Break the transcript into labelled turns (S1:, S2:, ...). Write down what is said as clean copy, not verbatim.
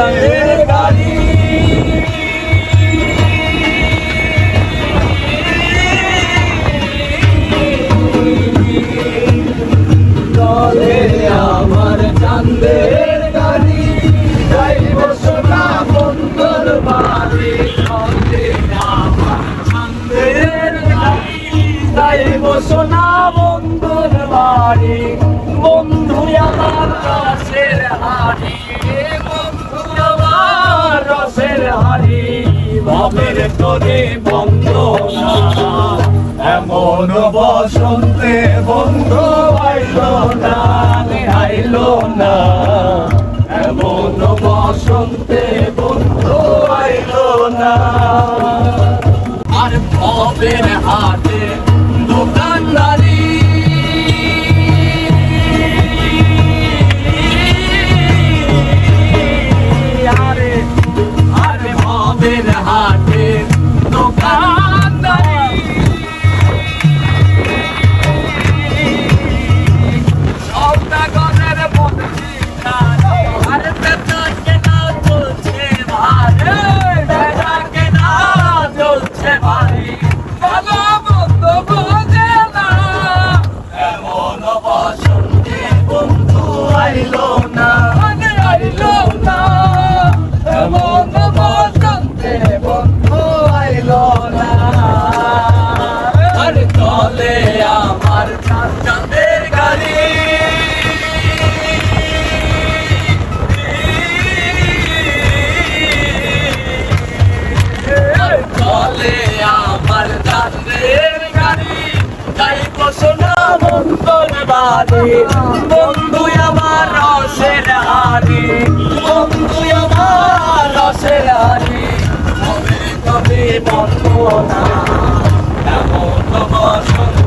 S1: চাঁদের গাড়ি চলে আমার চাঁদের গাড়ি যাইব সোনা বন্ধুর বাড়ি চলে আমার চাঁদের গাড়ি যাইব সোনা বন্ধুর বাড়ি বন্ধু আমার রসের হাড়ি বন্ধু আমার রসের হাড়ি ভাবের তোরে বন্ধনা এমন বসন্তে বন্ধু আইলো না আইলো না এমন বসন্তে বন্ধু আইলো না আর ভবের হাটে দোকানদারি আরে আরে ভবের হাটে দোকানদারি চলে আমার চাঁদের গাড়ি চলে আমার চাঁদের গাড়ি যাইব সোনা বন্ধুর বাড়ি বন্ধু আমার রসের হাড়ি বন্ধু আমার রসের হাড়ি কবে কবে বন্ধু না এমন বসন্ত